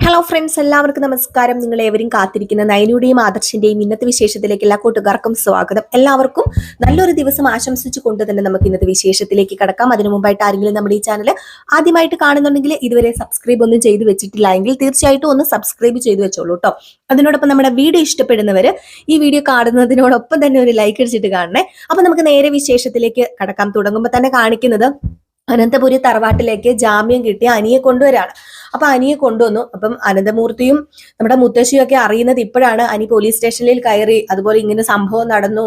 Hello friends, എല്ലാവർക്കും നമസ്കാരം. നിങ്ങൾ ഏവരും കാത്തിരിക്കുന്ന നയനയുടെയും ആദർശിന്റെയും ഇന്നത്തെ വിശേഷത്തിലേക്ക് എല്ലാ കൂട്ടുകാർക്കും സ്വാഗതം. എല്ലാവർക്കും നല്ലൊരു ദിവസം ആശംസിച്ചു കൊണ്ട് തന്നെ നമുക്ക് ഇന്നത്തെ വിശേഷത്തിലേക്ക് കടക്കാം. അതിനു മുമ്പായിട്ട് ആരെങ്കിലും നമ്മുടെ ഈ ചാനൽ ആദ്യമായിട്ട് കാണുന്നുണ്ടെങ്കിൽ ഇതുവരെ സബ്സ്ക്രൈബ് ഒന്നും ചെയ്തു വെച്ചിട്ടില്ല എങ്കിൽ തീർച്ചയായിട്ടും ഒന്ന് സബ്സ്ക്രൈബ് ചെയ്തു വെച്ചോളൂ കേട്ടോ. അതിനോടൊപ്പം നമ്മുടെ വീഡിയോ ഇഷ്ടപ്പെടുന്നവര് ഈ വീഡിയോ കാണുന്നതിനോടൊപ്പം തന്നെ ഒരു ലൈക്ക് അടിച്ചിട്ട് കാണണേ. അപ്പൊ നമുക്ക് നേരെ വിശേഷത്തിലേക്ക് കടക്കാം. തുടങ്ങുമ്പോൾ തന്നെ കാണിക്കുന്നത് അനന്തപുരി തറവാട്ടിലേക്ക് ജാമ്യം കിട്ടിയ അനിയെ കൊണ്ടുവരാണ്. അപ്പൊ അനിയെ കൊണ്ടുവന്നു. അപ്പം അനന്തമൂർത്തിയും നമ്മുടെ മുത്തശ്ശിയും ഒക്കെ അറിയുന്നത് ഇപ്പോഴാണ്. അനി പോലീസ് സ്റ്റേഷനിൽ കയറി, അതുപോലെ ഇങ്ങനെ സംഭവം നടന്നു,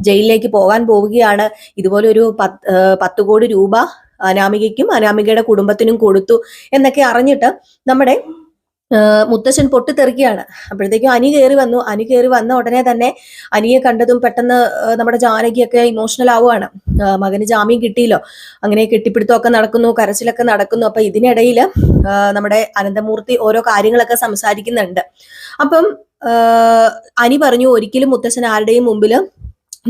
ജയിലിലേക്ക് പോകാൻ പോവുകയാണ്, ഇതുപോലെ ഒരു 10 കോടി രൂപ അനാമികയ്ക്കും അനാമികയുടെ കുടുംബത്തിനും കൊടുത്തു എന്നൊക്കെ അറിഞ്ഞിട്ട് നമ്മുടെ മുത്തശ്ശൻ പൊട്ടിത്തെറിക്കുകയാണ്. അപ്പോഴത്തേക്കും അനി കയറി വന്നു. അനി കയറി വന്ന ഉടനെ തന്നെ അനിയെ കണ്ടതും പെട്ടെന്ന് നമ്മുടെ ജാനകിയൊക്കെ ഇമോഷണൽ ആവുകയാണ്. മകന് ജാമ്യം കിട്ടിയില്ലോ, അങ്ങനെ കെട്ടിപ്പിടുത്തമൊക്കെ നടക്കുന്നു, കരച്ചിലൊക്കെ നടക്കുന്നു. അപ്പൊ ഇതിനിടയിൽ നമ്മുടെ അനന്തമൂർത്തി ഓരോ കാര്യങ്ങളൊക്കെ സംസാരിക്കുന്നുണ്ട്. അപ്പം അനി പറഞ്ഞു, ഒരിക്കലും മുത്തശ്ശൻ ആരുടെയും മുമ്പിൽ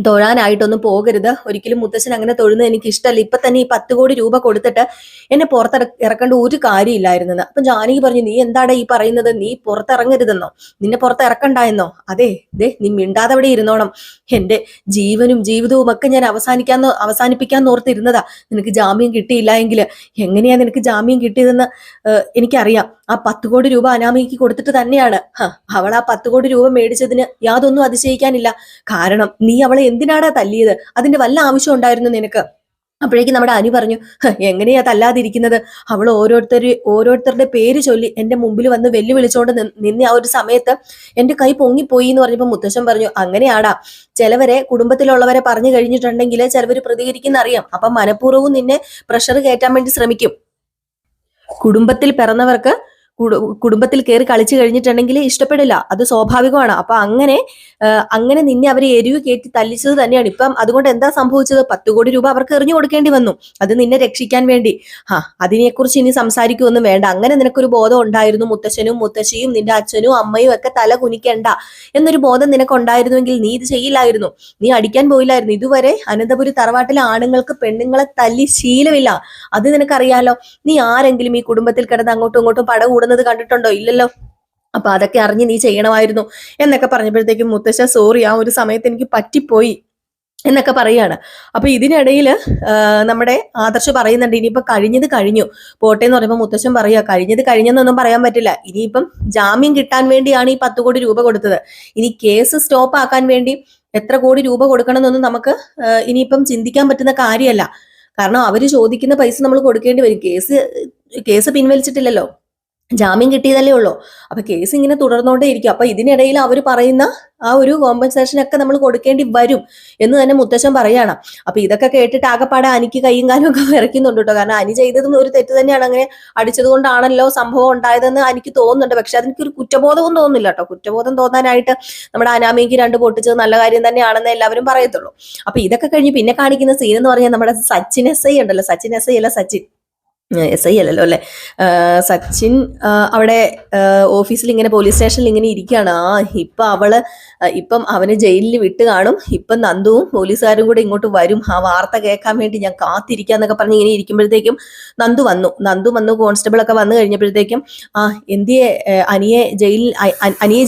തൊഴാനായിട്ടൊന്നും പോകരുത്, ഒരിക്കലും മുത്തശ്ശൻ അങ്ങനെ തൊഴുന്നത് എനിക്ക് ഇഷ്ടമല്ല, ഇപ്പൊ തന്നെ ഈ 10 കോടി രൂപ കൊടുത്തിട്ട് എന്നെ പുറത്തിറക്കേണ്ട ഒരു കാര്യമില്ലായിരുന്നെന്ന്. അപ്പൊ ജാനകി പറഞ്ഞു, നീ എന്താടാ ഈ പറയുന്നത്, നീ പുറത്തിറങ്ങരുതെന്നോ, നിന്നെ പുറത്തിറക്കണ്ടായെന്നോ? അതെ, നീ മിണ്ടാതെ അവിടെ ഇരുന്നോണം, എന്റെ ജീവനും ജീവിതവും ഒക്കെ ഞാൻ അവസാനിപ്പിക്കാൻ ഓർത്തിരുന്നതാ. നിനക്ക് ജാമ്യം കിട്ടിയില്ല എങ്കിൽ എങ്ങനെയാ നിനക്ക് ജാമ്യം കിട്ടിയതെന്ന് എനിക്കറിയാം. ആ 10 കോടി രൂപ അനാമികയ്ക്ക് കൊടുത്തിട്ട് തന്നെയാണ്. അവൾ ആ 10 കോടി രൂപ മേടിച്ചതിന് യാതൊന്നും അതിശയിക്കാനില്ല. കാരണം നീ അവളെ എന്തിനാടാ തല്ലിയത്? അതിന്റെ വല്ല ആവശ്യം ഉണ്ടായിരുന്നു നിനക്ക്? അപ്പോഴേക്കും നമ്മുടെ അനി പറഞ്ഞു, എങ്ങനെയാ തല്ലാതിരിക്കുന്നത്? അവൾ ഓരോരുത്തരുടെ പേര് ചൊല്ലി എന്റെ മുമ്പിൽ വന്ന് വെല്ലുവിളിച്ചോണ്ട് നിന്നെ ആ ഒരു സമയത്ത് എന്റെ കൈ പൊങ്ങിപ്പോയി എന്ന് പറഞ്ഞപ്പോ മുത്തശ്ശൻ പറഞ്ഞു, അങ്ങനെയാടാ, ചിലവരെ കുടുംബത്തിലുള്ളവരെ പറഞ്ഞു കഴിഞ്ഞിട്ടുണ്ടെങ്കിൽ ചിലവര് പ്രതികരിക്കുന്ന അറിയാം. അപ്പൊ മനഃപൂർവ്വം നിന്നെ പ്രഷർ കയറ്റാൻ വേണ്ടി ശ്രമിക്കും. കുടുംബത്തിൽ പിറന്നവർക്ക് കുടുംബത്തിൽ കയറി കളിച്ചു കഴിഞ്ഞിട്ടുണ്ടെങ്കിൽ ഇഷ്ടപ്പെടില്ല, അത് സ്വാഭാവികമാണ്. അപ്പൊ അങ്ങനെ നിന്നെ അവരെ എരിവ് കയറ്റി തല്ലിച്ചത് തന്നെയാണ്. ഇപ്പം അതുകൊണ്ട് എന്താ സംഭവിച്ചത്? 10 കോടി രൂപ അവർക്ക് എറിഞ്ഞു കൊടുക്കേണ്ടി വന്നു, അത് നിന്നെ രക്ഷിക്കാൻ വേണ്ടി. അതിനെക്കുറിച്ച് ഇനി സംസാരിക്കുമൊന്നും വേണ്ട. അങ്ങനെ നിനക്കൊരു ബോധം ഉണ്ടായിരുന്നു, മുത്തശ്ശനും മുത്തശ്ശിയും നിന്റെ അച്ഛനും അമ്മയും ഒക്കെ തല കുനിക്കണ്ട എന്നൊരു ബോധം നിനക്ക് ഉണ്ടായിരുന്നുവെങ്കിൽ നീ ഇത് ചെയ്യില്ലായിരുന്നു, നീ അടിക്കാൻ പോയില്ലായിരുന്നു. ഇതുവരെ അനന്തപുരി തറവാട്ടിലെ ആണുങ്ങൾക്ക് പെണ്ണുങ്ങളെ തല്ലി ശീലമില്ല, അത് നിനക്കറിയാലോ. നീ ആരെങ്കിലും ഈ കുടുംബത്തിൽ കിടന്ന് അങ്ങോട്ടും ഇങ്ങോട്ടും പട കൂടുന്നത് കണ്ടിട്ടുണ്ടോ? ഇല്ലല്ലോ. അപ്പൊ അതൊക്കെ അറിഞ്ഞ് നീ ചെയ്യണമായിരുന്നു എന്നൊക്കെ പറഞ്ഞപ്പോഴത്തേക്കും മുത്തശ്ശ, സോറി, ആ ഒരു സമയത്ത് എനിക്ക് പറ്റിപ്പോയി എന്നൊക്കെ പറയാണ്. അപ്പൊ ഇതിനിടയിൽ നമ്മുടെ ആദർശ് പറയുന്നുണ്ട്, ഇനിയിപ്പൊ കഴിഞ്ഞത് കഴിഞ്ഞു പോട്ടെ എന്ന് പറയുമ്പോൾ മുത്തശ്ശൻ പറയുക, കഴിഞ്ഞത് കഴിഞ്ഞെന്നൊന്നും പറയാൻ പറ്റില്ല, ഇനിയിപ്പം ജാമ്യം കിട്ടാൻ വേണ്ടിയാണ് ഈ 10 കോടി രൂപ കൊടുത്തത്. ഇനി കേസ് സ്റ്റോപ്പ് ആക്കാൻ വേണ്ടി എത്ര കോടി രൂപ കൊടുക്കണം എന്നൊന്നും നമുക്ക് ഇനിയിപ്പം ചിന്തിക്കാൻ പറ്റുന്ന കാര്യമല്ല. കാരണം അവര് ചോദിക്കുന്ന പൈസ നമ്മൾ കൊടുക്കേണ്ടി വരും. കേസ് പിൻവലിച്ചിട്ടില്ലല്ലോ, ജാമ്യം കിട്ടിയതല്ലേ ഉള്ളൂ. അപ്പൊ കേസ് ഇങ്ങനെ തുടർന്നോണ്ടേ ഇരിക്കും. അപ്പൊ ഇതിനിടയിൽ അവർ പറയുന്ന ആ ഒരു കോമ്പൻസേഷൻ ഒക്കെ നമ്മൾ കൊടുക്കേണ്ടി വരും എന്ന് തന്നെ മുത്തശ്ശൻ പറയാണ്. അപ്പൊ ഇതൊക്കെ കേട്ടിട്ട് ആകെപ്പാടെ അനിക്ക് കൈയും കാലും ഒക്കെ വിറയ്ക്കുന്നുണ്ട് കേട്ടോ. കാരണം അനി ചെയ്തതും ഒരു തെറ്റ് തന്നെയാണ്, അങ്ങനെ അടിച്ചത് കൊണ്ടാണല്ലോ സംഭവം ഉണ്ടായതെന്ന് എനിക്ക് തോന്നുന്നുണ്ട്. പക്ഷെ അതെനിക്കൊരു കുറ്റബോധവും തോന്നുന്നില്ല കേട്ടോ. കുറ്റബോധം തോന്നാനായിട്ട് നമ്മുടെ അനാമിക്ക് 2 പൊട്ടിച്ചത് നല്ല കാര്യം തന്നെയാണെന്ന് എല്ലാവരും പറയത്തുള്ളൂ. അപ്പൊ ഇതൊക്കെ കഴിഞ്ഞ് പിന്നെ കാണിക്കുന്ന സീൻ എന്ന് പറഞ്ഞാൽ നമ്മുടെ സച്ചിൻ SI ഉണ്ടല്ലോ, സച്ചിൻ SI അല്ല, സച്ചിൻ SI അല്ലല്ലോ അല്ലെ, സച്ചിൻ അവിടെ ഓഫീസിൽ ഇങ്ങനെ പോലീസ് സ്റ്റേഷനിൽ ഇങ്ങനെ ഇരിക്കുകയാണ്. ഇപ്പം അവന് ജയിലിൽ വിട്ട് കാണും. ഇപ്പം നന്ദുവും പോലീസുകാരും കൂടെ ഇങ്ങോട്ട് വരും, ആ വാർത്ത കേൾക്കാൻ വേണ്ടി ഞാൻ കാത്തിരിക്കാന്നൊക്കെ പറഞ്ഞ് ഇങ്ങനെ ഇരിക്കുമ്പോഴത്തേക്കും നന്ദു വന്നു. കോൺസ്റ്റബിൾ ഒക്കെ വന്നു കഴിഞ്ഞപ്പോഴത്തേക്കും എന്തിയെ അനിയെ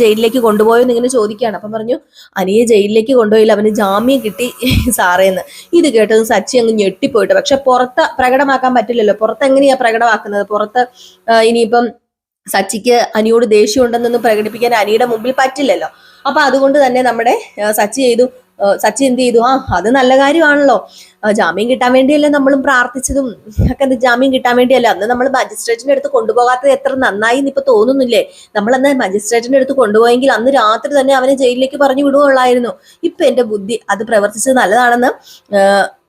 ജയിലിലേക്ക് കൊണ്ടുപോയെന്ന് ഇങ്ങനെ ചോദിക്കുകയാണ്. അപ്പം പറഞ്ഞു, അനിയെ ജയിലിലേക്ക് കൊണ്ടുപോയില്ല, അവന് ജാമ്യം കിട്ടി സാറേന്ന്. ഇത് കേട്ടത് സച്ചി അങ്ങ് ഞെട്ടിപ്പോയിട്ട്. പക്ഷെ പുറത്ത് പ്രകടമാക്കാൻ പറ്റില്ലല്ലോ. പുറത്ത് എങ്ങനെയാ പ്രകടമാക്കുന്നത്? പുറത്ത് ഇനിയിപ്പം സച്ചിക്ക് അനിയോട് ദേഷ്യം ഉണ്ടെന്നൊന്നും പ്രകടിപ്പിക്കാൻ അനിയുടെ മുമ്പിൽ പറ്റില്ലല്ലോ. അപ്പൊ അതുകൊണ്ട് തന്നെ നമ്മുടെ സച്ചി എന്ത് ചെയ്തു? അത് നല്ല കാര്യമാണല്ലോ, ജാമ്യം കിട്ടാൻ വേണ്ടിയല്ലേ നമ്മളും പ്രാർത്ഥിച്ചതും ഒക്കെ. ജാമ്യം കിട്ടാൻ വേണ്ടിയല്ല, അന്ന് നമ്മൾ മജിസ്ട്രേറ്റിന്റെ അടുത്ത് കൊണ്ടുപോകാത്തത് എത്ര നന്നായി ഇപ്പൊ തോന്നുന്നില്ലേ? നമ്മളന്ന് മജിസ്ട്രേറ്റിന്റെ അടുത്ത് കൊണ്ടുപോയെങ്കിൽ അന്ന് രാത്രി തന്നെ അവനെ ജയിലിലേക്ക് പറഞ്ഞു വിടുകയുള്ളായിരുന്നു. ഇപ്പൊ എന്റെ ബുദ്ധി അത് പ്രവർത്തിച്ചത് നല്ലതാണെന്ന്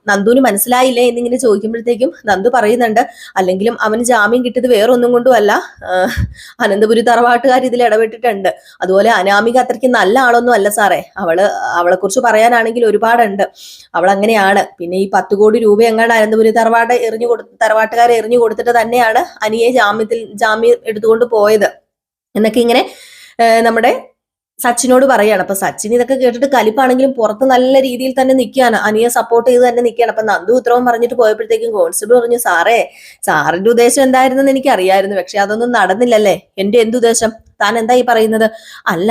നന്ദുവിന് മനസ്സിലായില്ലേ എന്നിങ്ങനെ ചോദിക്കുമ്പോഴത്തേക്കും നന്ദു പറയുന്നുണ്ട്, അല്ലെങ്കിലും അവന് ജാമ്യം കിട്ടിയത് വേറൊന്നും കൊണ്ടും അല്ല, അനന്തപുരി തറവാട്ടുകാർ ഇതിൽ ഇടപെട്ടിട്ടുണ്ട്. അതുപോലെ അനാമിക അത്രയ്ക്ക് നല്ല ആളൊന്നും അല്ല സാറേ. അവളെ കുറിച്ച് പറയാനാണെങ്കിൽ ഒരുപാടുണ്ട്. അവൾ അങ്ങനെയാണ്. പിന്നെ ഈ 10 കോടി രൂപ എങ്ങാണ്ട് അനന്തപുരി തറവാട്ടുകാരെ എറിഞ്ഞു കൊടുത്തിട്ട് തന്നെയാണ് അനിയെ ജാമ്യം എടുത്തുകൊണ്ട് പോയത് എന്നൊക്കെ ഇങ്ങനെ നമ്മുടെ സച്ചിനോട് പറയാണ്. അപ്പൊ സച്ചിൻ ഇതൊക്കെ കേട്ടിട്ട് കലിപ്പാണെങ്കിലും പുറത്ത് നല്ല രീതിയിൽ തന്നെ നിൽക്കുകയാണ്, അനിയെ സപ്പോർട്ട് ചെയ്ത് തന്നെ നിൽക്കുകയാണ്. അപ്പൊ നന്ദു ഉത്തരവും പറഞ്ഞിട്ട് പോയപ്പോഴത്തേക്കും കോൺസ്റ്റബിൾ പറഞ്ഞു, സാറിന്റെ ഉദ്ദേശം എന്തായിരുന്നെന്ന് എനിക്ക് അറിയായിരുന്നു, പക്ഷെ അതൊന്നും നടന്നില്ലല്ലേ. എന്റെ എന്തുദ്ദേശം? താൻ എന്താ ഈ പറയുന്നത്? അല്ല,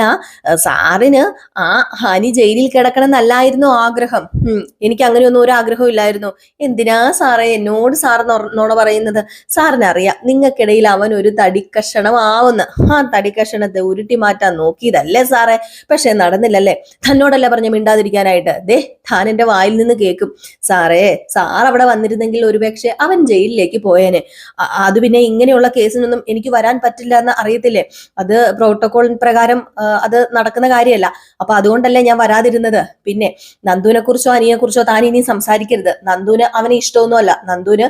സാറിന് ആ ഹനി ജയിലിൽ കിടക്കണം എന്നല്ലായിരുന്നു ആഗ്രഹം. എനിക്ക് അങ്ങനെയൊന്നും ഒരു ആഗ്രഹവും ഇല്ലായിരുന്നു. എന്തിനാ സാറേ എന്നോട് സാർ നോണ പറയുന്നത്? സാറിനറിയാം നിങ്ങൾക്കിടയിൽ അവൻ ഒരു തടിക്കഷണം ആവുന്ന, ആ തടിക്കഷണത്തെ ഉരുട്ടി മാറ്റാൻ നോക്കിയതല്ലേ സാറേ, പക്ഷെ നടന്നില്ലല്ലേ. തന്നോടല്ല പറഞ്ഞ മിണ്ടാതിരിക്കാനായിട്ട്. താൻ എന്റെ വായിൽ നിന്ന് കേൾക്കും. സാർ അവിടെ വന്നിരുന്നെങ്കിൽ ഒരുപക്ഷെ അവൻ ജയിലിലേക്ക് പോയേനെ. അത് പിന്നെ ഇങ്ങനെയുള്ള കേസിനൊന്നും എനിക്ക് വരാൻ പറ്റില്ല എന്ന് അറിയത്തില്ലേ? അത് പ്രോട്ടോകോൾ പ്രകാരം അത് നടക്കുന്ന കാര്യമല്ല. അപ്പൊ അതുകൊണ്ടല്ലേ ഞാൻ വരാതിരുന്നത്. പിന്നെ നന്ദുവിനെ കുറിച്ചോ അനിയെ കുറിച്ചോ താൻ ഇനി സംസാരിക്കരുത്. നന്ദുവിന് അവനെ ഇഷ്ടമൊന്നുമല്ല, നന്ദുവിന്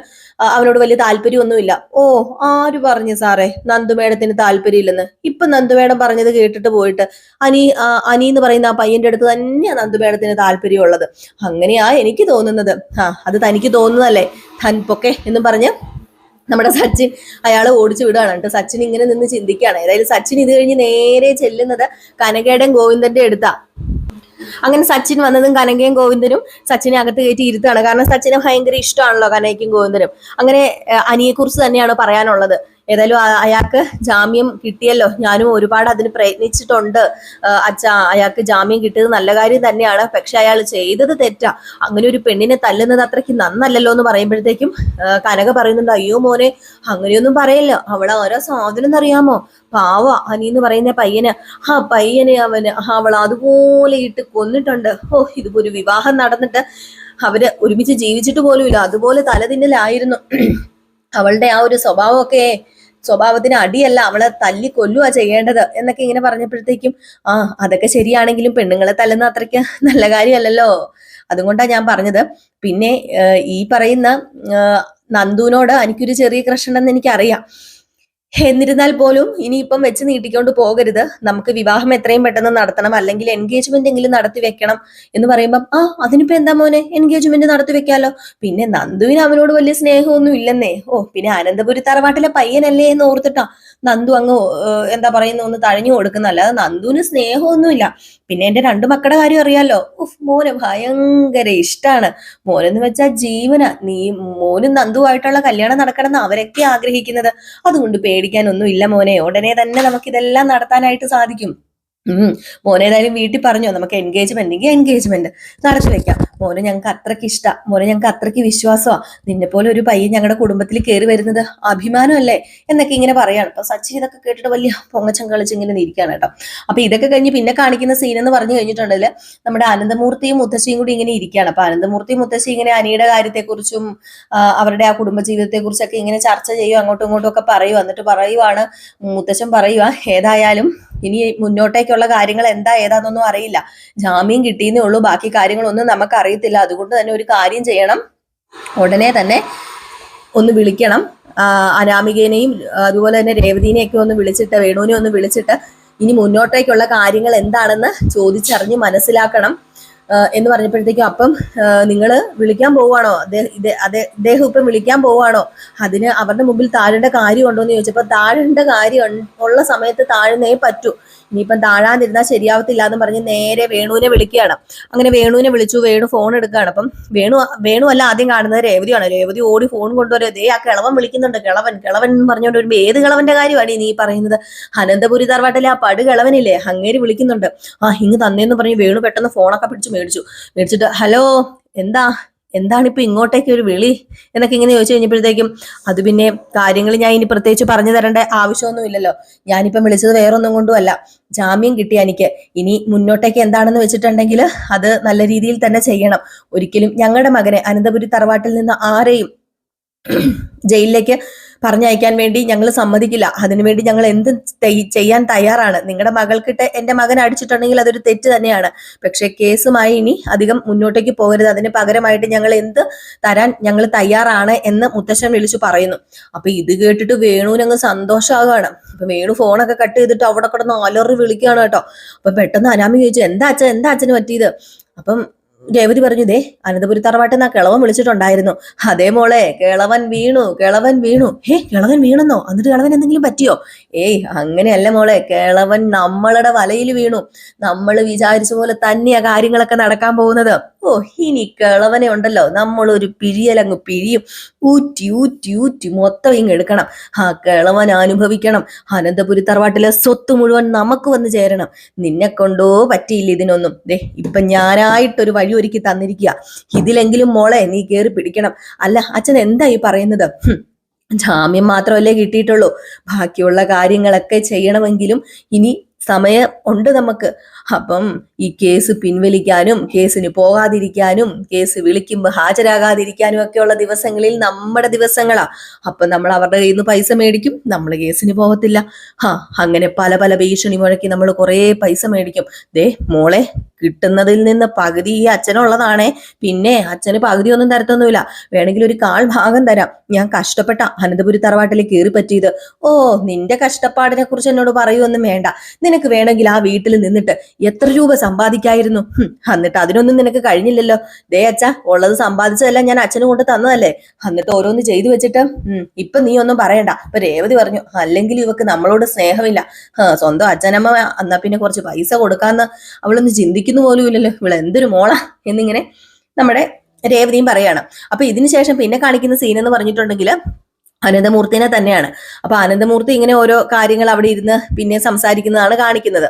അവനോട് വലിയ താല്പര്യമൊന്നുമില്ല. ആര് പറഞ്ഞു സാറേ നന്ദു മേഡത്തിന് താല്പര്യമില്ലെന്ന്? ഇപ്പൊ നന്ദു മേഡം പറഞ്ഞത് കേട്ടിട്ട് പോയിട്ട് അനി എന്ന് പറയുന്ന ആ പയ്യന്റെ അടുത്ത് തന്നെയാ നന്ദു മേഡത്തിന് താല്പര്യമുള്ളത്. അങ്ങനെയാ എനിക്ക് തോന്നുന്നത്. അത് തനിക്ക് തോന്നുന്നതല്ലേ, താൻ പൊക്കെ എന്നും പറഞ്ഞ് നമ്മുടെ സച്ചിൻ അയാളെ ഓടിച്ചു വിടുകയാണ് കേട്ടോ. സച്ചിൻ ഇങ്ങനെ നിന്ന് ചിന്തിക്കുകയാണ്. ഏതായാലും സച്ചിൻ ഇത് കഴിഞ്ഞ് നേരെ ചെല്ലുന്നത് കനകയുടെയും ഗോവിന്ദന്റെ അടുത്താ. അങ്ങനെ സച്ചിൻ വന്നതും കനകയും ഗോവിന്ദനും സച്ചിനെ അകത്ത് കയറ്റി ഇരുത്താണ്. കാരണം സച്ചിനെ ഭയങ്കര ഇഷ്ടമാണല്ലോ കനകയ്ക്കും ഗോവിന്ദനും. അങ്ങനെ അനിയെക്കുറിച്ച് തന്നെയാണ് പറയാനുള്ളത്. ഏതായാലും അയാൾക്ക് ജാമ്യം കിട്ടിയല്ലോ. ഞാനും ഒരുപാട് അതിന് പ്രയത്നിച്ചിട്ടുണ്ട് അച്ഛാ. അയാൾക്ക് ജാമ്യം കിട്ടിയത് നല്ല കാര്യം തന്നെയാണ്, പക്ഷെ അയാൾ ചെയ്തത് തെറ്റാ. അങ്ങനെ ഒരു പെണ്ണിനെ തല്ലുന്നത് അത്രയ്ക്ക് നന്നല്ലല്ലോ എന്ന് പറയുമ്പോഴത്തേക്കും കനക പറയുന്നുണ്ട്, അയ്യോ മോനെ അങ്ങനെയൊന്നും പറയല്ല, അവളെ ഓരോ സാധനം എന്നറിയാമോ, പാവ അനി എന്ന് പറയുന്ന പയ്യനെ അവൾ അതുപോലെ ഇട്ട് കൊന്നിട്ടുണ്ട്. ഇതിപ്പോ ഒരു വിവാഹം നടന്നിട്ട് അവര് ഒരുമിച്ച് ജീവിച്ചിട്ട് പോലും ഇല്ല, അതുപോലെ തലതിന്നലായിരുന്നു അവളുടെ ആ ഒരു സ്വഭാവത്തിന് അടിയല്ല, അവളെ തല്ലി കൊല്ലുക ചെയ്യേണ്ടത് എന്നൊക്കെ ഇങ്ങനെ പറഞ്ഞപ്പോഴത്തേക്കും അതൊക്കെ ശരിയാണെങ്കിലും പെണ്ണുങ്ങളെ തല്ലുന്ന അത്രയ്ക്ക് നല്ല കാര്യമല്ലല്ലോ. അതുകൊണ്ടാണ് ഞാൻ പറഞ്ഞത്. പിന്നെ ഈ പറയുന്ന നന്ദുവിനോട് എനിക്കൊരു ചെറിയ ക്രഷ് ഉണ്ടെന്ന് എനിക്കറിയാം. എന്നിരുന്നാൽ പോലും ഇനിയിപ്പം വെച്ച് നീട്ടിക്കൊണ്ട് പോകരുത്. നമുക്ക് വിവാഹം എത്രയും പെട്ടെന്ന് നടത്തണം, അല്ലെങ്കിൽ എൻഗേജ്മെന്റ് എങ്കിലും നടത്തി വെക്കണം എന്ന് പറയുമ്പം അതിനിപ്പോ എന്താ മോനെ, എൻഗേജ്മെന്റ് നടത്തി വെക്കാലോ. പിന്നെ നന്ദുവിന് അവനോട് വലിയ സ്നേഹമൊന്നും ഇല്ലെന്നേ. പിന്നെ അനന്തപുരി തറവാട്ടിലെ പയ്യനല്ലേ എന്ന് ഓർത്തിട്ടാ നന്ദു അങ്ങ് എന്താ പറയുന്ന ഒന്ന് തഴഞ്ഞു കൊടുക്കുന്ന, അല്ലാതെ നന്ദുവിന് സ്നേഹമൊന്നുമില്ല. പിന്നെ എന്റെ രണ്ടു മക്കളുടെ കാര്യം അറിയാലോ. മോനെ ഭയങ്കര ഇഷ്ടാണ്. മോനെന്ന് വെച്ചാൽ ജീവന. മോനും നന്ദുവായിട്ടുള്ള കല്യാണം നടക്കണമെന്ന് അവരൊക്കെ ആഗ്രഹിക്കുന്നത്. അതുകൊണ്ട് പേടിക്കാനൊന്നും ഇല്ല മോനെ, ഉടനെ തന്നെ നമുക്ക് ഇതെല്ലാം നടത്താനായിട്ട് സാധിക്കും. മോനേതായാലും വീട്ടിൽ പറഞ്ഞോ നമുക്ക് എൻഗേജ്മെന്റ് നടത്തി വെക്കാം. മോനെ ഞങ്ങൾക്ക് അത്രയ്ക്ക് ഇഷ്ടം, മോനെ ഞങ്ങൾക്ക് അത്രയ്ക്ക് വിശ്വാസമാ. നിന്നെ പോലെ ഒരു പയ്യൻ ഞങ്ങളുടെ കുടുംബത്തിൽ കയറി വരുന്നത് അഭിമാനമല്ലേ എന്നൊക്കെ ഇങ്ങനെ പറയാണ്. അപ്പൊ സച്ചിൻ ഇതൊക്കെ കേട്ടിട്ട് വലിയ പൊങ്ങച്ചം കളിച്ച് ഇങ്ങനെ ഇരിക്കുകയാണ് കേട്ടോ. അപ്പൊ ഇതൊക്കെ കഴിഞ്ഞ് പിന്നെ കാണിക്കുന്ന സീൻ എന്ന് പറഞ്ഞു കഴിഞ്ഞിട്ടുണ്ടെങ്കിൽ നമ്മുടെ അനന്തമൂർത്തിയും മുത്തശ്ശിയും കൂടി ഇങ്ങനെ ഇരിക്കുകയാണ്. അപ്പൊ അനന്തമൂർത്തി മുത്തശ്ശി ഇങ്ങനെ അനിയുടെ കാര്യത്തെക്കുറിച്ചും അവരുടെ ആ കുടുംബജീവിതത്തെ കുറിച്ചൊക്കെ ഇങ്ങനെ ചർച്ച ചെയ്യും, അങ്ങോട്ടും ഇങ്ങോട്ടും ഒക്കെ പറയും. എന്നിട്ട് പറയുവാണ്, മുത്തശ്ശൻ പറയുക, ഏതായാലും ഇനി മുന്നോട്ടേക്കുള്ള കാര്യങ്ങൾ ഏതാന്നൊന്നും അറിയില്ല, ജാമ്യം കിട്ടിയെന്നേ ഉള്ളൂ, ബാക്കി കാര്യങ്ങളൊന്നും നമുക്ക് അറിയത്തില്ല. അതുകൊണ്ട് തന്നെ ഒരു കാര്യം ചെയ്യണം, ഉടനെ തന്നെ ഒന്ന് വിളിക്കണം അനാമികേനെയും അതുപോലെ തന്നെ രേവതിനെയൊക്കെ ഒന്ന് വിളിച്ചിട്ട്, വേണുവിനെ ഒന്ന് വിളിച്ചിട്ട് ഇനി മുന്നോട്ടേക്കുള്ള കാര്യങ്ങൾ എന്താണെന്ന് ചോദിച്ചറിഞ്ഞ് മനസ്സിലാക്കണം എന്ന് പറഞ്ഞപ്പോഴത്തേക്കും, അപ്പം നിങ്ങൾ വിളിക്കാൻ പോവാണോ, അദ്ദേഹം ഇപ്പം വിളിക്കാൻ പോവാണോ, അതിന് അവരുടെ മുമ്പിൽ താഴേണ്ട കാര്യമുണ്ടോ എന്ന് ചോദിച്ചപ്പോൾ താഴേണ്ട കാര്യം ഉള്ള സമയത്ത് താഴ്ന്നേ പറ്റൂ, ഇനിയിപ്പം താഴാതിരുന്നാൽ ശരിയാവത്തില്ല എന്ന് പറഞ്ഞ് നേരെ വേണുവിനെ വിളിക്കുകയാണ്. അങ്ങനെ വേണുവിനെ വിളിച്ചു. വേണു ഫോൺ എടുക്കുകയാണ്. അപ്പം വേണു അല്ല ആദ്യം കാണുന്നത് രേവതിയാണ്. രേവതി ഓടി ഫോൺ കൊണ്ടുവരും. ആ കിളവൻ വിളിക്കുന്നുണ്ട്, കിളവൻ പറഞ്ഞുകൊണ്ട് വരുമ്പോ ഏത് കിളവന്റെ കാര്യമാണ് നീ പറയുന്നത്? അനന്തപുരി തറവാട്ടിലെ ആ പട് കിളവനില്ലേ, അങ്ങേര് വിളിക്കുന്നുണ്ട്. ഇങ്ങ് തന്നേന്ന് പറഞ്ഞ് വേണു പെട്ടെന്ന് ഫോണൊക്കെ മേടിച്ചിട്ട് ഹലോ എന്താണിപ്പോ ഇങ്ങോട്ടേക്ക് ഒരു വിളി എന്നൊക്കെ ഇങ്ങനെ ചോദിച്ചു കഴിഞ്ഞപ്പോഴത്തേക്കും, അത് പിന്നെ കാര്യങ്ങൾ ഞാൻ ഇനി പ്രത്യേകിച്ച് പറഞ്ഞു തരേണ്ട ആവശ്യമൊന്നും ഇല്ലല്ലോ, ഞാനിപ്പം വിളിച്ചത് വേറൊന്നും കൊണ്ടും അല്ല, ജാമ്യം കിട്ടിയ എനിക്ക് ഇനി മുന്നോട്ടേക്ക് എന്താണെന്ന് വെച്ചിട്ടുണ്ടെങ്കിൽ അത് നല്ല രീതിയിൽ തന്നെ ചെയ്യണം. ഒരിക്കലും ഞങ്ങളുടെ മകനെ അനന്തപുരി തറവാട്ടിൽ നിന്ന് ആരെയും ജയിലിലേക്ക് പറഞ്ഞയക്കാൻ വേണ്ടി ഞങ്ങൾ സമ്മതിക്കില്ല. അതിനുവേണ്ടി ഞങ്ങൾ എന്ത് ചെയ്യാൻ തയ്യാറാണ്. നിങ്ങളുടെ മകൾക്കിട്ട് എന്റെ മകൻ അടിച്ചിട്ടുണ്ടെങ്കിൽ അതൊരു തെറ്റ് തന്നെയാണ്. പക്ഷെ കേസുമായി ഇനി അധികം മുന്നോട്ടേക്ക് പോകരുത്. അതിന് പകരമായിട്ട് ഞങ്ങൾ എന്ത് തരാൻ ഞങ്ങൾ തയ്യാറാണ് എന്ന് മുത്തശ്ശൻ വിളിച്ചു പറയുന്നു. അപ്പൊ ഇത് കേട്ടിട്ട് വേണുവിനങ്ങ് സന്തോഷമാകാണ്. അപ്പൊ വേണു ഫോണൊക്കെ കട്ട് ചെയ്തിട്ട് അവിടെ കിടന്ന് അലറി വിളിക്കുകയാണ് കേട്ടോ. അപ്പൊ പെട്ടെന്ന് അനാമി ചോദിച്ചു, എന്താ അച്ഛന് പറ്റിയത്? അപ്പം രേവതി പറഞ്ഞു, അനന്തപുരി തറവാട്ടിൽ നിന്ന് കിളവൻ വിളിച്ചിട്ടുണ്ടായിരുന്നു. അതേ മോളെ, കിളവൻ വീണു. കിളവൻ വീണെന്നോ? എന്നിട്ട് കിളവൻ എന്തെങ്കിലും പറ്റിയോ ഏയ് അങ്ങനെയല്ല മോളെ, കിളവൻ നമ്മളുടെ വലയിൽ വീണു. നമ്മൾ വിചാരിച്ച പോലെ തന്നെയാ കാര്യങ്ങളൊക്കെ നടക്കാൻ പോകുന്നത്. ഓ, ഇനി കിളവനെ ഉണ്ടല്ലോ നമ്മൾ ഒരു പിഴിയലങ്ങ് പിഴിയും. ഊറ്റി ഊറ്റി ഊറ്റി മൊത്തം ഇങ്ങ് എടുക്കണം. ആ കിളവൻ അനുഭവിക്കണം. അനന്തപുരി തറവാട്ടിലെ സ്വത്ത് മുഴുവൻ നമുക്ക് വന്ന് ചേരണം. നിന്നെ കൊണ്ടോ പറ്റിയില്ല ഇതിനൊന്നും. ദേ ഇപ്പൊ ഞാനായിട്ടൊരു വഴി ഒരുക്കി തന്നിരിക്കുക. ഇതിലെങ്കിലും മോളെ നീ കേറി പിടിക്കണം. അല്ല അച്ഛൻ എന്താ ഈ പറയുന്നത്? ജാമ്യം മാത്രമല്ലേ കിട്ടിയിട്ടുള്ളൂ, ബാക്കിയുള്ള കാര്യങ്ങളൊക്കെ ചെയ്യണമെങ്കിലും ഇനി സമയം ഉണ്ട് നമുക്ക്. അപ്പം ഈ കേസ് പിൻവലിക്കാനും കേസിന് പോകാതിരിക്കാനും കേസ് വിളിക്കുമ്പോൾ ഹാജരാകാതിരിക്കാനും ഒക്കെയുള്ള ദിവസങ്ങളിൽ നമ്മുടെ ദിവസങ്ങളാ. അപ്പൊ നമ്മൾ അവരുടെ കയ്യിൽ നിന്ന് പൈസ മേടിക്കും, നമ്മൾ കേസിന് പോകത്തില്ല. അങ്ങനെ പല പല ഭീഷണി മുഴക്കി നമ്മൾ കുറേ പൈസ മേടിക്കും. ദേ മോളെ, കിട്ടുന്നതിൽ നിന്ന് പകുതി ഈ അച്ഛനുള്ളതാണേ. പിന്നെ അച്ഛന് പകുതി ഒന്നും തരത്തൊന്നുമില്ല, വേണമെങ്കിൽ ഒരു കാൽ ഭാഗം തരാം. ഞാൻ കഷ്ടപ്പെട്ട അനന്തപുരി തറവാട്ടിലേക്ക് കയറി പറ്റിയത്. ഓ, നിന്റെ കഷ്ടപ്പാടിനെ കുറിച്ച് എന്നോട് പറയുമൊന്നും വേണ്ട. നിനക്ക് വേണമെങ്കിൽ ആ വീട്ടിൽ നിന്നിട്ട് എത്ര രൂപ സമ്പാദിക്കായിരുന്നു. എന്നിട്ട് അതിനൊന്നും നിനക്ക് കഴിഞ്ഞില്ലല്ലോ. ദേ അച്ഛാ, ഉള്ളത് സമ്പാദിച്ചതെല്ലാം ഞാൻ അച്ഛന് കൊണ്ട് തന്നതല്ലേ. എന്നിട്ട് ഓരോന്ന് ചെയ്തു വെച്ചിട്ട് ഇപ്പൊ നീ ഒന്നും പറയണ്ട. അപ്പൊ രേവതി പറഞ്ഞു, അല്ലെങ്കിൽ ഇവക്ക് നമ്മളോട് സ്നേഹമില്ല. സ്വന്തം അച്ഛനമ്മ എന്നാ പിന്നെ കുറച്ച് പൈസ കൊടുക്കാന്ന് അവളൊന്ന് ചിന്തിക്കുന്നു പോലും ഇല്ലല്ലോ. ഇവള് എന്തൊരു മോളാ എന്നിങ്ങനെ നമ്മുടെ രേവതിയും പറയാണ്. അപ്പൊ ഇതിനു ശേഷം പിന്നെ കാണിക്കുന്ന സീൻ എന്ന് പറഞ്ഞിട്ടുണ്ടെങ്കിൽ അനന്തമൂർത്തിനെ തന്നെയാണ്. അപ്പൊ അനന്തമൂർത്തി ഇങ്ങനെ ഓരോ കാര്യങ്ങൾ അവിടെ ഇരുന്ന് പിന്നെ സംസാരിക്കുന്നതാണ് കാണിക്കുന്നത്.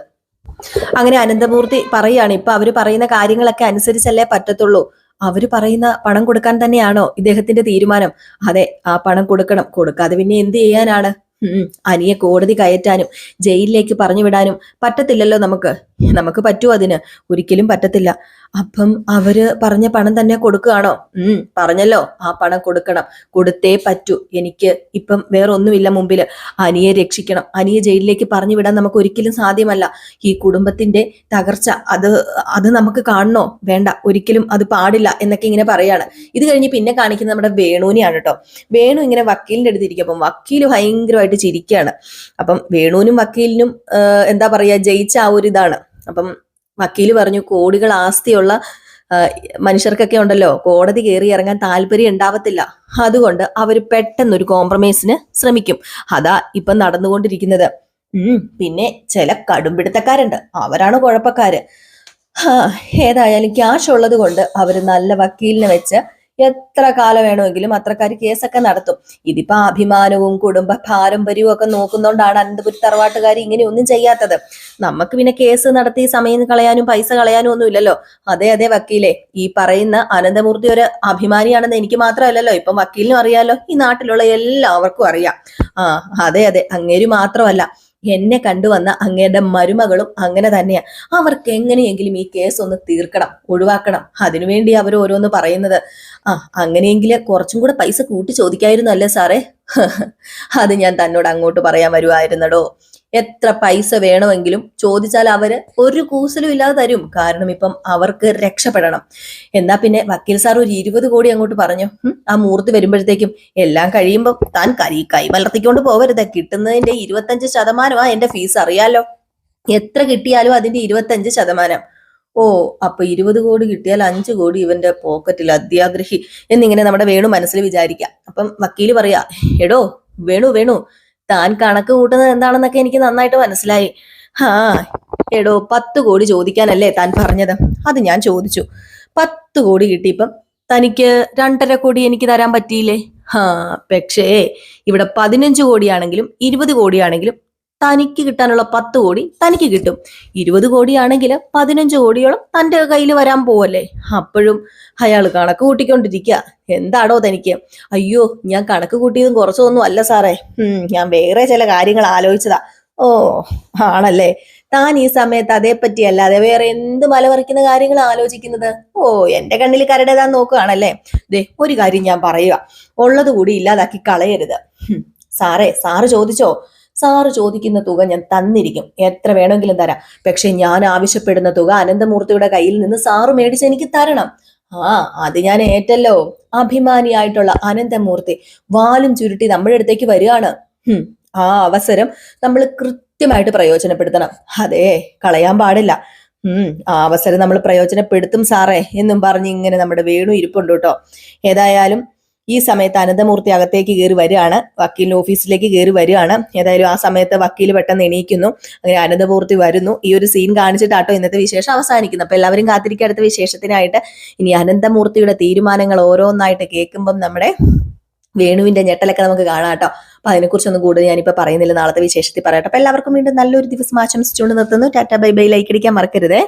അങ്ങനെ അനന്തമൂർത്തി പറയാണ്, ഇപ്പൊ അവര് പറയുന്ന കാര്യങ്ങളൊക്കെ അനുസരിച്ചല്ലേ പറ്റത്തുള്ളൂ. അവര് പറയുന്ന പണം കൊടുക്കാൻ തന്നെയാണോ ഇദ്ദേഹത്തിന്റെ തീരുമാനം? അതെ, ആ പണം കൊടുക്കണം. കൊടുക്കാതെ പിന്നെ എന്ത് ചെയ്യാനാണ്? അനിയെ കോടതി കയറ്റാനും ജയിലിലേക്ക് പറഞ്ഞു വിടാനും പറ്റത്തില്ലല്ലോ നമുക്ക് പറ്റുമോ അതിന്? ഒരിക്കലും പറ്റത്തില്ല. അപ്പം അവര് പറഞ്ഞ പണം തന്നെ കൊടുക്കുകയാണോ? പറഞ്ഞല്ലോ, ആ പണം കൊടുക്കണം, കൊടുത്തേ പറ്റൂ. എനിക്ക് ഇപ്പം വേറെ ഒന്നുമില്ല മുമ്പില്. അനിയെ രക്ഷിക്കണം. അനിയെ ജയിലിലേക്ക് പറഞ്ഞു വിടാൻ നമുക്ക് ഒരിക്കലും സാധ്യമല്ല. ഈ കുടുംബത്തിന്റെ തകർച്ച അത് നമുക്ക് കാണണോ? വേണ്ട, ഒരിക്കലും അത് പാടില്ല എന്നൊക്കെ ഇങ്ങനെ പറയാണ്. ഇത് കഴിഞ്ഞ് പിന്നെ കാണിക്കുന്നത് നമ്മുടെ വേണുവിനെയാണ് കേട്ടോ. വേണു ഇങ്ങനെ വക്കീലിന്റെ അടുത്തിരിക്കും. അപ്പം വക്കീല് ഭയങ്കരമായിട്ട് ചിരിക്കുകയാണ്. അപ്പം വേണുവിനും വക്കീലിനും എന്താ പറയാ, ജയിച്ച ആ ഒരു ഇതാണ്. അപ്പം വക്കീല് പറഞ്ഞു, കോടികൾ ആസ്തിയുള്ള മനുഷ്യർക്കൊക്കെ ഉണ്ടല്ലോ കോടതി കയറി ഇറങ്ങാൻ താല്പര്യം ഉണ്ടാവത്തില്ല. അതുകൊണ്ട് അവർ പെട്ടെന്നൊരു കോംപ്രമൈസിന് ശ്രമിക്കും. അതാ ഇപ്പം നടന്നുകൊണ്ടിരിക്കുന്നത്. പിന്നെ ചില കടുംപിടുത്തക്കാരുണ്ട്, അവരാണ് കുഴപ്പക്കാര്. ഏതായാലും ക്യാഷ് ഉള്ളത് കൊണ്ട് അവര് നല്ല വക്കീലിനെ വെച്ച് എത്ര കാലം വേണമെങ്കിലും അത്രക്കാര് കേസൊക്കെ നടത്തും. ഇതിപ്പോ അഭിമാനവും കുടുംബ പാരമ്പര്യവും ഒക്കെ നോക്കുന്നോണ്ടാണ് അനന്തപുരി തറവാട്ടുകാർ ഇങ്ങനെ ഒന്നും ചെയ്യാത്തത്. നമുക്ക് പിന്നെ കേസ് നടത്തി സമയം കളയാനും പൈസ കളയാനും ഒന്നും ഇല്ലല്ലോ. അതെ വക്കീലെ, ഈ പറയുന്ന അനന്തമൂർത്തി ഒരു അഭിമാനിയാണെന്ന് എനിക്ക് മാത്രമല്ലല്ലോ, ഇപ്പം വക്കീലിനും അറിയാലോ, ഈ നാട്ടിലുള്ള എല്ലാവർക്കും അറിയാം. അതെ അങ്ങേര് മാത്രമല്ല, എന്നെ കണ്ടുവന്ന അങ്ങയുടെ മരുമകളും അങ്ങനെ തന്നെയാ. അവർക്ക് എങ്ങനെയെങ്കിലും ഈ കേസ് ഒന്ന് തീർക്കണം, ഒഴിവാക്കണം. അതിനുവേണ്ടി അവർ ഓരോന്ന് പറയുന്നത്. അങ്ങനെയെങ്കിൽ കുറച്ചും കൂടെ പൈസ കൂട്ടി ചോദിക്കായിരുന്നു അല്ലേ സാറേ? അത് ഞാൻ തന്നോട് അങ്ങോട്ട് പറയാൻ വരുമായിരുന്നടോ. എത്ര പൈസ വേണമെങ്കിലും ചോദിച്ചാൽ അവര് ഒരു കൂസലും ഇല്ലാതെ തരും. കാരണം ഇപ്പം അവർക്ക് രക്ഷപ്പെടണം. എന്നാ പിന്നെ വക്കീൽ സാർ ഒരു 20 കോടി അങ്ങോട്ട് പറഞ്ഞു. ആ മൂർത്തി വരുമ്പോഴത്തേക്കും എല്ലാം കഴിയുമ്പോൾ താൻ കൈ മലർത്തിക്കൊണ്ട് പോവരുത്. കിട്ടുന്നതിന്റെ 25% എന്റെ ഫീസ്, അറിയാലോ. എത്ര കിട്ടിയാലും അതിന്റെ 25%. ഓ, അപ്പൊ 20 കോടി കിട്ടിയാൽ 5 കോടി ഇവന്റെ പോക്കറ്റിൽ, അത്യാഗ്രഹി എന്നിങ്ങനെ നമ്മുടെ വേണു മനസ്സിൽ വിചാരിക്കാം. അപ്പം വക്കീല് പറയാ, എടോ വേണു, താൻ കണക്ക് കൂട്ടുന്നത് എന്താണെന്നൊക്കെ എനിക്ക് നന്നായിട്ട് മനസ്സിലായി. എടോ 10 കോടി ചോദിക്കാനല്ലേ താൻ പറഞ്ഞത്? അത് ഞാൻ ചോദിച്ചു. 10 കോടി കിട്ടിയപ്പം തനിക്ക് 2.5 കോടി എനിക്ക് തരാൻ പറ്റിയില്ലേ? പക്ഷേ ഇവിടെ 15 കോടിയാണെങ്കിലും 20 കോടിയാണെങ്കിലും തനിക്ക് കിട്ടാനുള്ള 10 കോടി തനിക്ക് കിട്ടും. 20 കോടിയാണെങ്കിൽ 15 കോടിയോളം തന്റെ കയ്യിൽ വരാൻ പോവല്ലേ? അപ്പോഴും അയാൾ കണക്ക് കൂട്ടിക്കൊണ്ടിരിക്കുക. എന്താടോ തനിക്ക്? അയ്യോ, ഞാൻ കണക്ക് കൂട്ടിയതും കുറച്ചൊന്നും അല്ല സാറേ, ഞാൻ വേറെ ചില കാര്യങ്ങൾ ആലോചിച്ചതാ. ഓ, ആണല്ലേ? താൻ ഈ സമയത്ത് അതേപ്പറ്റി അല്ലാതെ വേറെ എന്ത് മലമറിക്കുന്ന കാര്യങ്ങൾ ആലോചിക്കുന്നത്? ഓ, എന്റെ കണ്ണിൽ കരടേതാൻ നോക്കുകയാണല്ലേ? ദേ ഒരു കാര്യം ഞാൻ പറയുക, ഉള്ളത് കൂടി ഇല്ലാതാക്കി കളയരുത്. സാറ് ചോദിച്ചോ? സാറ് ചോദിക്കുന്ന തുക ഞാൻ തന്നിരിക്കും, എത്ര വേണമെങ്കിലും തരാം. പക്ഷെ ഞാൻ ആവശ്യപ്പെടുന്ന തുക അനന്തമൂർത്തിയുടെ കയ്യിൽ നിന്ന് സാറ് മേടിച്ച് എനിക്ക് തരണം. അത് ഞാൻ ഏറ്റല്ലോ. അഭിമാനിയായിട്ടുള്ള അനന്തമൂർത്തി വാലും ചുരുട്ടി നമ്മുടെ അടുത്തേക്ക് വരികയാണ്. ആ അവസരം നമ്മൾ കൃത്യമായിട്ട് പ്രയോജനപ്പെടുത്തണം. അതെ, കളയാൻ പാടില്ല. ആ അവസരം നമ്മൾ പ്രയോജനപ്പെടുത്തും സാറേ എന്നും പറഞ്ഞ് ഇങ്ങനെ നമ്മുടെ വേണു ഇരിപ്പുണ്ട് കേട്ടോ. ഏതായാലും ഈ സമയത്ത് അനന്തമൂർത്തി അകത്തേക്ക് കയറി വരികയാണ്, വക്കീലിന്റെ ഓഫീസിലേക്ക് കയറി വരികയാണ്. ഏതായാലും ആ സമയത്ത് വക്കീൽ പെട്ടെന്ന് എണീക്കുന്നു. അങ്ങനെ അനന്തമൂർത്തി വരുന്നു. ഈ ഒരു സീൻ കാണിച്ചിട്ടാട്ടോ ഇന്നത്തെ വിശേഷം അവസാനിക്കുന്നത്. അപ്പൊ എല്ലാവരും കാത്തിരിക്കുക അടുത്ത വിശേഷത്തിനായിട്ട്. ഇനി അനന്തമൂർത്തിയുടെ തീരുമാനങ്ങൾ ഓരോന്നായിട്ട് കേൾക്കുമ്പം നമ്മുടെ വേണുവിന്റെ ഞെട്ടലൊക്കെ നമുക്ക് കാണാം കേട്ടോ. അപ്പൊ അതിനെക്കുറിച്ചൊന്നും കൂടുതൽ ഞാനിപ്പോ പറയുന്നില്ല, നാളത്തെ വിശേഷത്തിൽ പറയട്ടെ. അപ്പൊ എല്ലാവർക്കും വീണ്ടും നല്ലൊരു ദിവസം ആശംസിച്ചുകൊണ്ട് നിർത്തുന്നു. Tata bye bye. ലൈക്ക് അടിക്കാൻ മറക്കരുതേ.